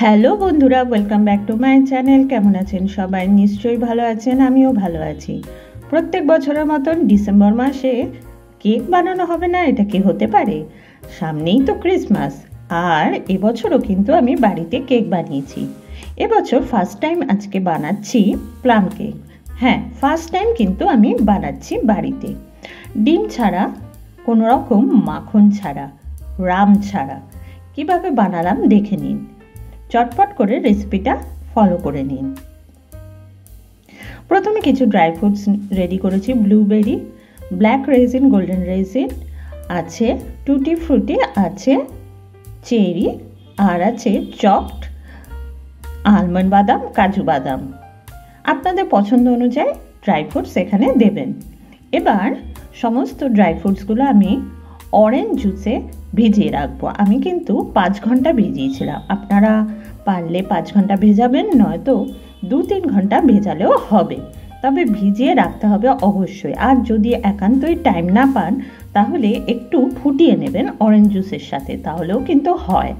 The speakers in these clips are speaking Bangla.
হ্যালো বন্ধুরা, welcome back to my channel. কেমন আছেন সবাই? নিশ্চয়ই ভালো আছেন, আমিও ভালো আছি। প্রত্যেক বছরের মতন ডিসেম্বর মাসে কেক বানানো হবে না, এটা কি হতে পারে? সামনেই তো ক্রিসমাস, আর এবছরও কিন্তু আমি বাড়িতে কেক বানিয়েছি। এবছর ফার্স্ট টাইম আজকে বানাচ্ছি প্লাম কেক। হ্যাঁ, ফার্স্ট টাইম কিন্তু আমি বানাচ্ছি বাড়িতে, ডিম ছাড়া, কোনো রকম মাখন ছাড়া, রাম ছাড়া। কিভাবে বানালাম দেখে নিন, চটপট করে রেসিপিটা ফলো করে নিন। প্রথমে কিছু ড্রাই ফ্রুটস রেডি করেছি। Blueberry, black raisin, golden raisin আছে, টুটি ফ্রুটি আছে, চেরি, আর আছে চপড আলমন্ড বাদাম, কাজু বাদাম। আপনাদের পছন্দ অনুযায়ী ড্রাই ফ্রুটস এখানে দেবেন। এবার সমস্ত ড্রাই ফ্রুটসগুলো আমি অরেঞ্জ জুসে ভিজিয়ে রাখবো। আমি কিন্তু 5 ঘন্টা ভিজিয়েছিলাম, আপনারা পারলে 5 ঘন্টা ভেজাবেন, নয়তো 2-3 ঘন্টা ভেজালেও হবে, তবে ভিজিয়ে রাখতে হবে অবশ্যই। আর যদি একান্তই টাইম না পান তাহলে একটু ফুটিয়ে নেবেন অরেঞ্জ জুসের সাথে, তাহলেও কিন্তু হয়।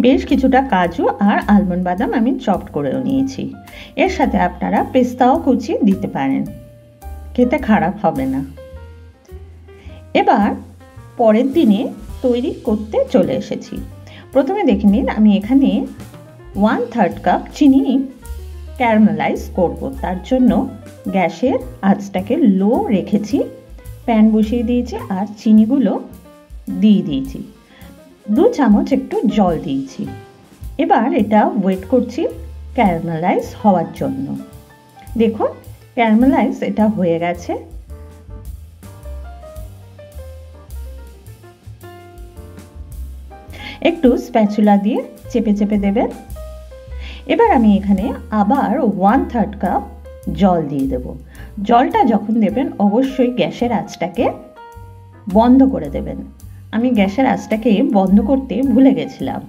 বেশ কিছুটা কাজু আর আলমন্ড বাদাম আমি চপড করেও নিয়েছি। এর সাথে আপনারা পেস্তাও কুচি দিতে পারেন, খেতে খারাপ হবে না। এবার পরের দিনে তৈরি করতে চলে এসেছি। প্রথমে দেখে নিন, আমি এখানে 1/3 কাপ চিনি ক্যারামেলাইজ করব। তার জন্য গ্যাসের আঁচটাকে লো রেখেছি, প্যান বসিয়ে দিয়েছি আর চিনিগুলো দিয়ে দিয়েছি। 2 চামচ একটু জল দিয়েছি। এবার এটা ওয়েট করছি ক্যারামেলাইজ হওয়ার জন্য। দেখুন ক্যারামেলাইজ এটা হয়ে গেছে। একটু স্প্যাচুলা দিয়ে চেপে চেপে দেবেন। এবার আমি এখানে আবার 1/3 কাপ জল দিয়ে দেব। জলটা যখন দেবেন অবশ্যই গ্যাসের আঁচটাকে বন্ধ করে দেবেন। আমি গ্যাসের আঁচটাকে বন্ধ করতে ভুলে গেছিলাম।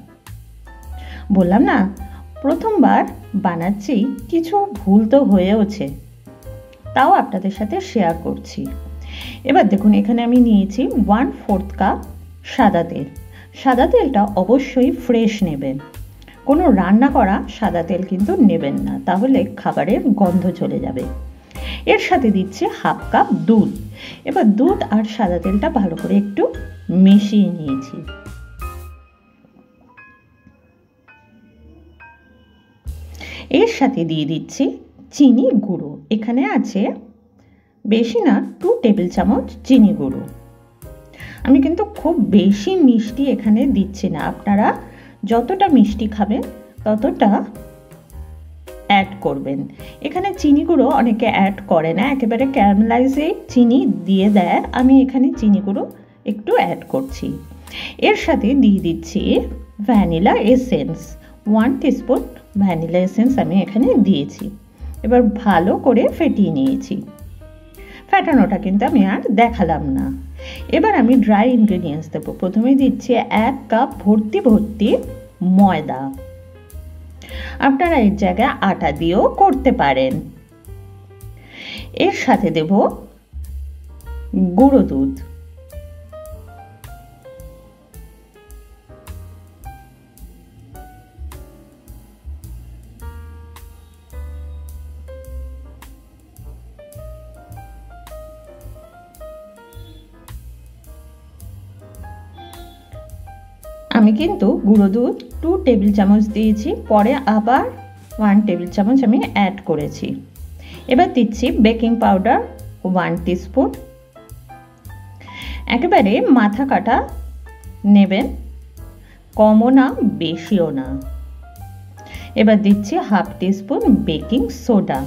বললাম না, প্রথমবার বানাচ্ছি, কিছু ভুল তো হয়েওছে, তাও আপনাদের সাথে শেয়ার করছি। এবার দেখুন এখানে আমি নিয়েছি 1/4 কাপ সাদা তেল। সাদা তেলটা অবশ্যই ফ্রেশ নেবেন, কোনো রান্না করা সাদা তেল কিন্তু নেবেন না, তাহলে খাবারের গন্ধ চলে যাবে। এর সাথে দিচ্ছি 1/2 কাপ দুধ। এবার দুধ আর সাদা তেলটা ভালো করে একটু মিশিয়ে নিয়েছি। এর সাথে দিয়ে দিচ্ছি চিনি গুঁড়ো। এখানে আছে বেশি না 2 টেবিল চামচ চিনি গুঁড়ো। আমি কিন্তু খুব বেশি মিষ্টি এখানে দিচ্ছি না, আপনারা যতটা মিষ্টি খাবেন ততটা অ্যাড করবেন। এখানে চিনি গুঁড়ো অনেকে অ্যাড করে না, একেবারে ক্যারামেলাইজে চিনি দিয়ে দেয়। আমি এখানে চিনি গুঁড়ো একটু অ্যাড করছি। এর সাথে দিয়ে দিচ্ছি vanilla essence. 1 teaspoon vanilla essence আমি এখানে দিয়েছি। এবার ভালো করে ফেটিয়ে নিয়েছি। ফেটানোটা কিন্তু আমি আর দেখালাম না। এবার আমি ড্রাই ইনগ্রেডিয়েন্টস দেবো। প্রথমে দিচ্ছি 1 কাপ ভর্তি ভর্তি ময়দা। আপনারা এর জায়গায় আটা দিয়েও করতে পারেন। এর সাথে দেব গুঁড়ো দুধ। আমি কিন্তু গুঁড়ো দুধ 2 টেবিল চামচ দিয়েছি, পরে আবার 1 টেবিল চামচ আমি অ্যাড করেছি। এবার দিচ্ছি বেকিং পাউডার 1 টিস্পুন। একেবারে মাথা কাটা নেবেন, কমও না বেশিও না। এবার দিচ্ছি 1/2 টিস্পুন বেকিং সোডা।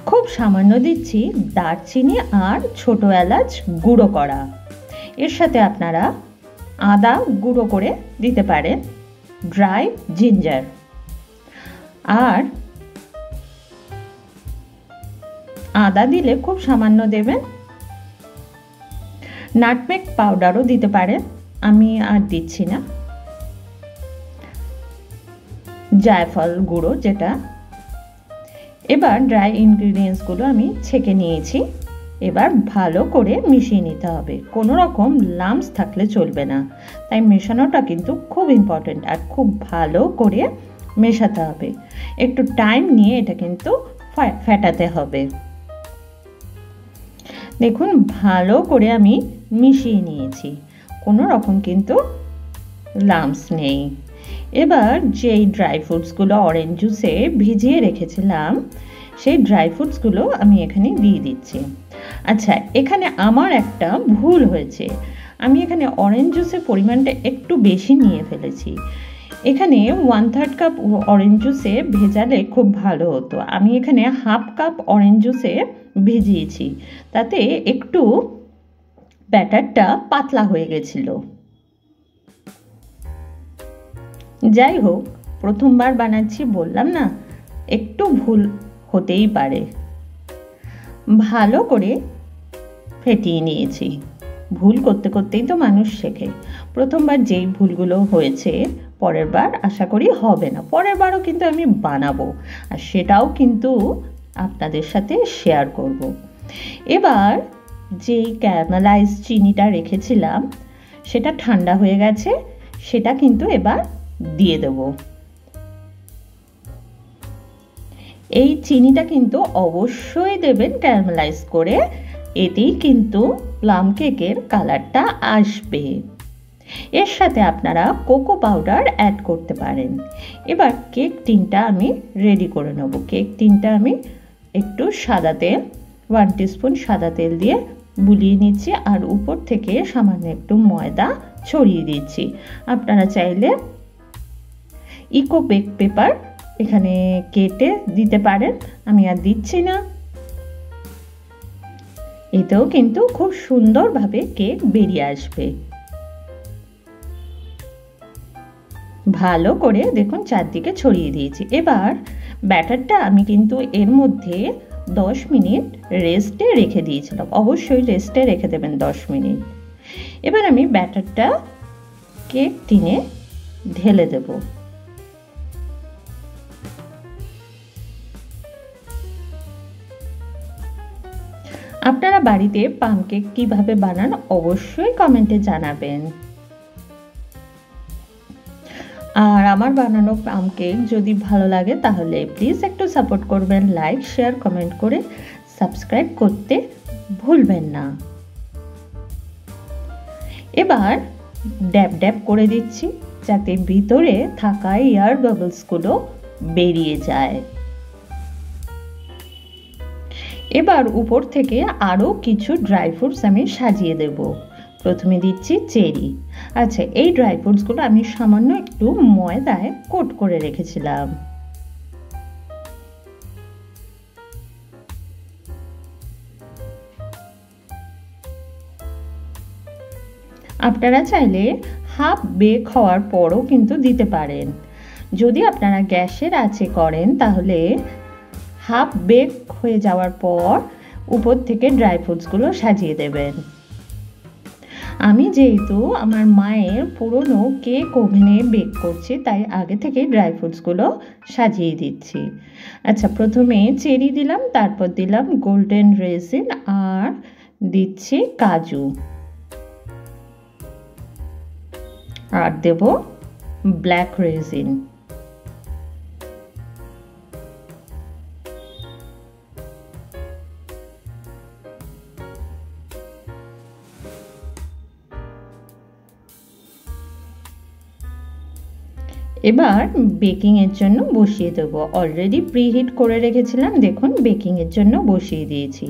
খুব সামান্য দিচ্ছি দারচিনি আর ছোট এলাচ গুঁড়ো করা। এর সাথে আপনারা আদা গুঁড়ো করে দিতে পারেন, ড্রাই জিঞ্জার, আর আদা দিলে খুব সামান্য দেবেন। নাটমেগ পাউডারও দিতে পারেন, আমি আর দিচ্ছি না। জায়ফল গুঁড়ো যেটা, এবার ড্রাই ইনগ্রিডিয়েন্টসগুলো আমি ছেঁকে নিয়েছি। এবার ভালো করে মিশিয়ে নিতে হবে, কোনো রকম লাম্পস থাকলে চলবে না, তাই মেশানোটা কিন্তু খুব ইম্পর্টেন্ট। আর খুব ভালো করে মেশাতে হবে, একটু টাইম নিয়ে এটা কিন্তু ফেটাতে হবে। দেখুন ভালো করে আমি মিশিয়ে নিয়েছি, কোনো রকম কিন্তু লাম্পস নেই। এবার যেই ড্রাই ফ্রুটসগুলো অরেঞ্জ জুসে ভিজিয়ে রেখেছিলাম সেই ড্রাই ফ্রুটসগুলো আমি এখানে দিয়ে দিচ্ছি। আচ্ছা, এখানে আমার একটা ভুল হয়েছে, আমি এখানে অরেঞ্জ জুসের পরিমাণটা একটু বেশি নিয়ে ফেলেছি। এখানে 1/3 কাপ অরেঞ্জ জুসে ভেজালে খুব ভালো হতো, আমি এখানে 1/2 কাপ অরেঞ্জ জুসে ভিজিয়েছি, তাতে একটু ব্যাটারটা পাতলা হয়ে গেছিল। যাই হোক, প্রথমবার বানাচ্ছি, বললাম না একটু ভুল হতেই পারে। ভালো করে ফেটিয়ে নিয়েছি, ভুল করতে করতেই তো মানুষ শেখে। প্রথমবার যেই ভুলগুলো হয়েছে পরের বার আশা করি হবে না, পরের বারও কিন্তু আমি বানাবো, আর সেটাও কিন্তু আপনাদের সাথে শেয়ার করব। এবার যেই ক্যারামেলাইজ চিনিটা রেখেছিলাম সেটা ঠান্ডা হয়ে গেছে, সেটা কিন্তু এবার দিয়ে দেব। এই চিনিটা কিন্তু অবশ্যই দেবেন ক্যারামেলাইজ করে, এতেই কিন্তু প্লাম কেকের কালারটা আসবে। এর সাথে আপনারা কোকো পাউডার অ্যাড করতে পারেন। এবার কেক টিনটা আমি রেডি করে নেব। কেক টিনটা আমি একটু সাদা তেল, 1 টিস্পুন সাদা তেল দিয়ে বুলিয়ে নিচ্ছি, আর উপর থেকে সামান্য একটু ময়দা ছড়িয়ে দিচ্ছি। আপনারা চাইলে ইকো বেক পেপার এখানে কেটে দিতে পারেন, আমি আর দিচ্ছি না। এতেও কিন্তু খুব সুন্দরভাবে কেক বেরিয়ে আসবে। ভালো করে দেখুন চারদিকে ছড়িয়ে দিয়েছি। এবার ব্যাটারটা আমি কিন্তু এর মধ্যে 10 মিনিট রেস্টে রেখে দিয়েছিলাম, অবশ্যই রেস্টে রেখে দেবেন 10 মিনিট। এবার আমি ব্যাটারটা কেক টিনে ঢেলে দেব। আপনারা বাড়িতে প্লাম কেক কিভাবে বানান অবশ্যই কমেন্টে জানাবেন। আর আমার বানানো প্লাম কেক যদি ভালো লাগে তাহলে প্লিজ একটু সাপোর্ট করবেন, লাইক শেয়ার কমেন্ট করে সাবস্ক্রাইব করতে ভুলবেন না। এবার ড্যাব ড্যাব করে দিচ্ছি যাতে ভিতরে থাকা এয়ার বাবলসগুলো বেরিয়ে যায়। এবার উপর থেকে আরও কিছু ড্রাই ফ্রুটস আমি সাজিয়ে দেব। প্রথমে দিচ্ছি চেরি। আচ্ছা, এই ড্রাই ফ্রুটসগুলো আমি সামান্য একটু ময়দায় কোট করে রেখেছিলাম। আপনারা চাইলে হাফ বেক হওয়ার পরও কিন্তু দিতে পারেন। যদি আপনারা গ্যাসের আঁচে করেন তাহলে হাফ বেক হয়ে যাওয়ার পর উপর থেকে ড্রাই ফ্রুটসগুলো সাজিয়ে দেবেন। আমি যেহেতু আমার মায়ের পুরনো কেক ওভেনে বেক করছি তাই আগে থেকে ড্রাই ফ্রুটসগুলো সাজিয়ে দিচ্ছি। আচ্ছা, প্রথমে চেরি দিলাম, তারপর দিলাম গোল্ডেন রেজিন, আর দিচ্ছি কাজু, আর দেব ব্ল্যাক রেজিন। এবার বেকিংয়ের জন্য বসিয়ে দেব। অলরেডি প্রিহিট করে রেখেছিলাম, দেখুন বেকিংয়ের জন্য বসিয়ে দিয়েছি।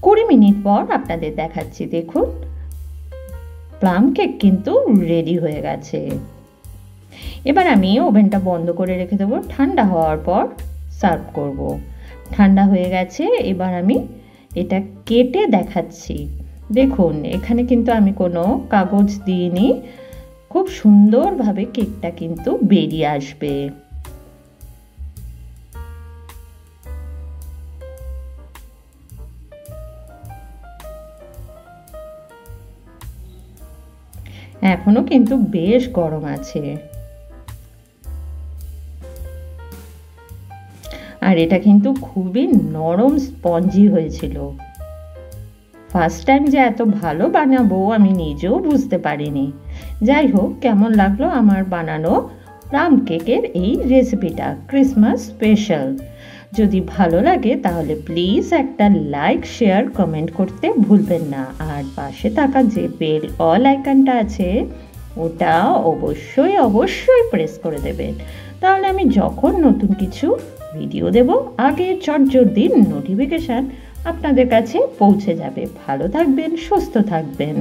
20 মিনিট পর আপনাদের দেখাচ্ছি। দেখুন প্লাম কেক কিন্তু রেডি হয়ে গেছে। এবার আমি ওভেনটা বন্ধ করে রেখে দেবো, ঠান্ডা হওয়ার পর সার্ভ করব। ঠান্ডা হয়ে গেছে, এবার আমি এটা কেটে দেখাচ্ছি। দেখুন এখানে কিন্তু আমি কোনো কাগজ দিইনি, খুব সুন্দরভাবে কেকটা কিন্তু বেরিয়ে আসবে। এখনো কিন্তু বেশ গরম আছে। আর আর এটা কিন্তু খুবই নরম স্পঞ্জি হয়েছিল। ফার্স্ট টাইম যে এত ভালো বানাবো আমি নিজেও বুঝতে পারিনি। যাই হোক, কেমন লাগলো আমার বানানো প্লাম কেকের এই রেসিপিটা, ক্রিসমাস স্পেশাল। যদি ভালো লাগে তাহলে প্লিজ একটা লাইক, শেয়ার, কমেন্ট করতে ভুলবেন না। আর পাশে থাকা যে বেল অল আইকনটা আছে ওটা অবশ্যই অবশ্যই প্রেস করে দেবেন, তাহলে আমি যখন নতুন কিছু ভিডিও দেব আগে চটজলদি নোটিফিকেশান আপনাদের কাছে পৌঁছে যাবে। ভালো থাকবেন, সুস্থ থাকবেন।